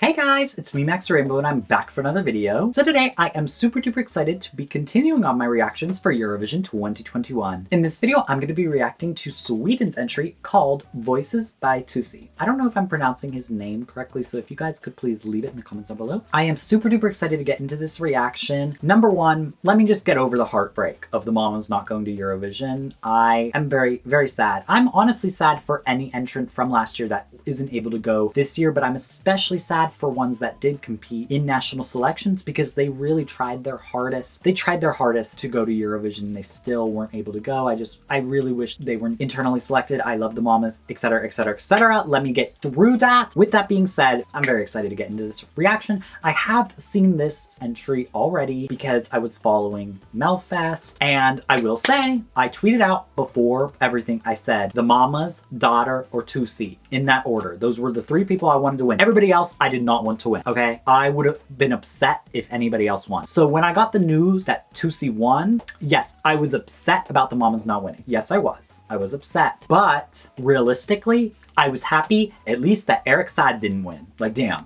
Hey guys, it's me Maxxy and I'm back for another video. So today I am super duper excited to be continuing on my reactions for Eurovision 2021. In this video I'm going to be reacting to Sweden's entry called Voices by Tusse. I don't know if I'm pronouncing his name correctly, so if you guys could please leave it in the comments down below. I am super duper excited to get into this reaction. Number one, let me just get over the heartbreak of the Mamas not going to Eurovision. I am very, very sad. I'm honestly sad for any entrant from last year that isn't able to go this year, but I'm especially sad for ones that did compete in national selections because they really tried their hardest. They tried their hardest to go to Eurovision and they still weren't able to go. I really wish they weren't internally selected. I love the Mamas, etc, etc, etc. Let me get through that. With that being said, I'm very excited to get into this reaction. I have seen this entry already because I was following Melfest, and I will say, I tweeted out before everything I said, the Mamas, Daughter, or Tusse, in that order. Those were the three people I wanted to win. Everybody else, I did not want to win, okay? I would have been upset if anybody else won. So when I got the news that Tusse won, yes, I was upset about the Mamas not winning. Yes, I was. I was upset. But realistically, I was happy at least that Eric's side didn't win. Like, damn.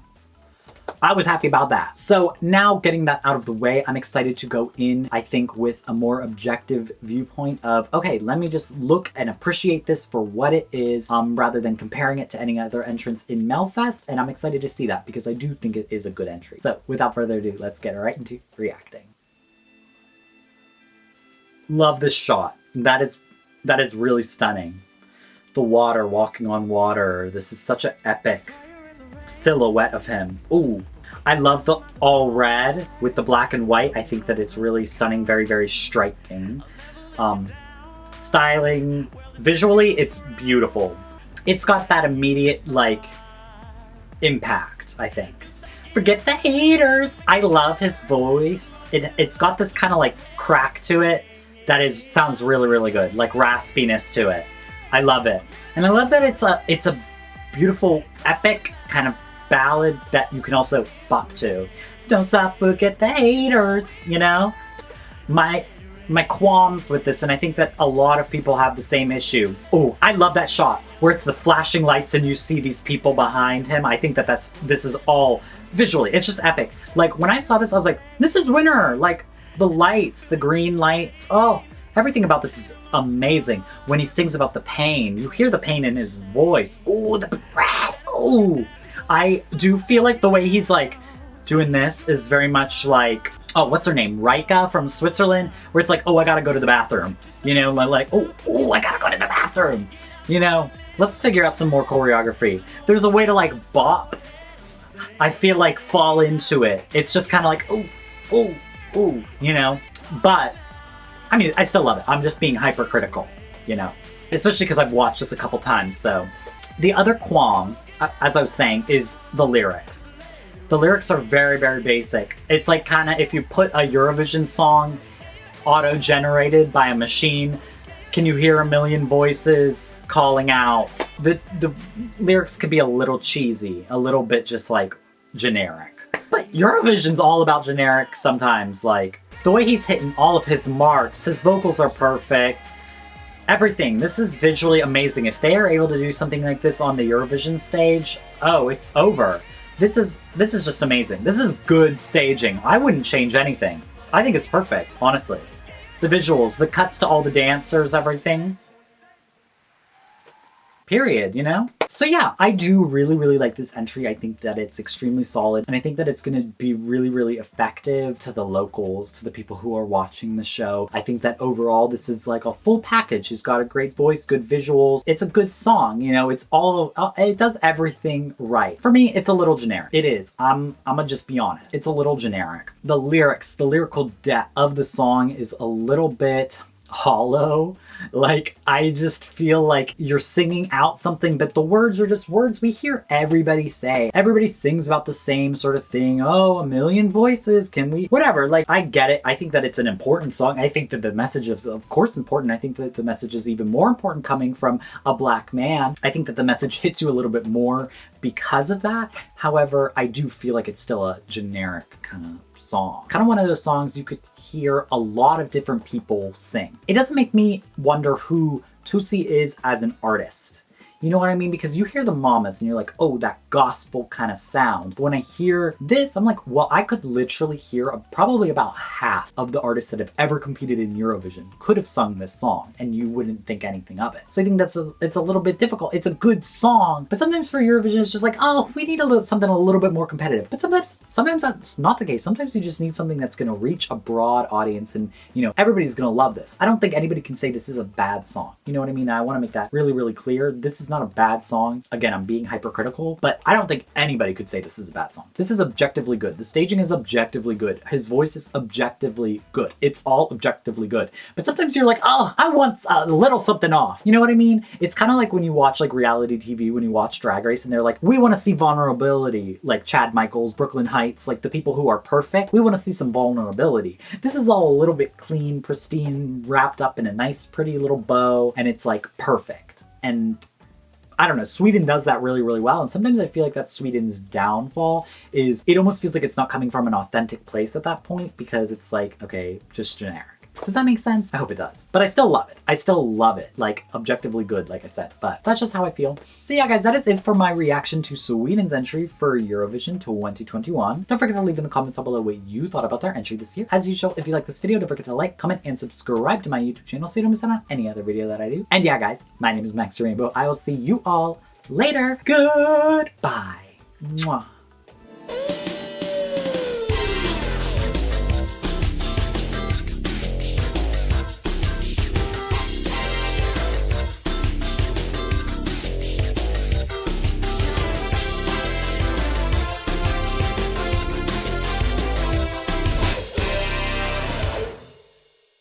I was happy about that. So now getting that out of the way, I'm excited to go in, I think, with a more objective viewpoint of, okay, let me just look and appreciate this for what it is, rather than comparing it to any other entrants in Melfest. And I'm excited to see that because I do think it is a good entry. So without further ado, let's get right into reacting. Love this shot. That is really stunning. The water, walking on water. This is such an epic silhouette of him. Ooh, I love the all red with the black and white. I think that it's really stunning, very, very striking. Styling, visually, it's beautiful. It's got that immediate, like, impact, I think. Forget the haters. I love his voice. It's got this kind of like crack to it that sounds really, really good, like raspiness to it. I love it. And I love that it's a beautiful, epic kind of ballad that you can also bop to. Don't stop, forget the haters, you know? My qualms with this, and I think that a lot of people have the same issue. Oh, I love that shot where it's the flashing lights and you see these people behind him. I think that this is all visually, it's just epic. Like when I saw this, I was like, this is winner. Like the lights, the green lights, oh, everything about this is amazing. When he sings about the pain, you hear the pain in his voice. Oh, the breath. Oh, I do feel like the way he's like doing this is very much like, oh, what's her name? Rika from Switzerland, where it's like, oh, I gotta go to the bathroom. You know, like, oh, I gotta go to the bathroom. You know, let's figure out some more choreography. There's a way to like bop. I feel like fall into it. It's just kind of like, oh, you know, but I mean, I still love it. I'm just being hypercritical, you know, especially because I've watched this a couple times. So the other qualm, as I was saying, is the lyrics. The lyrics are very, very basic. It's like kind of if you put a Eurovision song auto-generated by a machine, can you hear a million voices calling out? The lyrics could be a little cheesy, a little bit just like generic. But Eurovision's all about generic sometimes, like the way he's hitting all of his marks, his vocals are perfect. Everything. This is visually amazing. If they are able to do something like this on the Eurovision stage, oh, it's over. This is just amazing. This is good staging. I wouldn't change anything. I think it's perfect, honestly. The visuals, the cuts to all the dancers, everything. Period, you know? So yeah, I do really, really like this entry. I think that it's extremely solid, and I think that it's gonna be really, really effective to the locals, to the people who are watching the show. I think that overall, this is like a full package. He's got a great voice, good visuals. It's a good song, you know? It does everything right. For me, it's a little generic. It is. I'm gonna just be honest. It's a little generic. The lyrics, the lyrical depth of the song is a little bit hollow. Like, I just feel like you're singing out something, but the words are just words we hear everybody say. Everybody sings about the same sort of thing. Oh, a million voices, can we? Whatever, like, I get it. I think that it's an important song. I think that the message is, of course, important. I think that the message is even more important coming from a black man. I think that the message hits you a little bit more because of that. However, I do feel like it's still a generic kind of song. Kind of one of those songs you could hear a lot of different people sing. It doesn't make me wonder who Tusse is as an artist. You know what I mean? Because you hear the Mamas and you're like, oh, that gospel kind of sound. But when I hear this, I'm like, well, I could literally hear probably about half of the artists that have ever competed in Eurovision could have sung this song and you wouldn't think anything of it. So I think it's a little bit difficult. It's a good song, but sometimes for Eurovision, it's just like, oh, we need something a little bit more competitive. But sometimes that's not the case. Sometimes you just need something that's going to reach a broad audience and, you know, everybody's going to love this. I don't think anybody can say this is a bad song. You know what I mean? I want to make that really, really clear. This is not a bad song. Again, I'm being hypercritical, but I don't think anybody could say this is a bad song. This is objectively good. The staging is objectively good. His voice is objectively good. It's all objectively good. But sometimes you're like, oh, I want a little something off. You know what I mean? It's kind of like when you watch like reality TV, when you watch Drag Race and they're like, we want to see vulnerability, like Chad Michaels, Brooklyn Heights, like the people who are perfect. We want to see some vulnerability. This is all a little bit clean, pristine, wrapped up in a nice, pretty little bow, and it's like perfect. And I don't know, Sweden does that really, really well. And sometimes I feel like that's Sweden's downfall, is it almost feels like it's not coming from an authentic place at that point, because it's like, okay, just generic. Does that make sense? I hope it does. But I still love it. I still love it. Like, objectively good, like I said. But that's just how I feel. So yeah, guys, that is it for my reaction to Sweden's entry for Eurovision 2021. Don't forget to leave in the comments down below what you thought about their entry this year. As usual, if you like this video, don't forget to like, comment, and subscribe to my YouTube channel so you don't miss out on any other video that I do. And yeah, guys, my name is Maxxy Rainbow. I will see you all later. Goodbye. Mwah.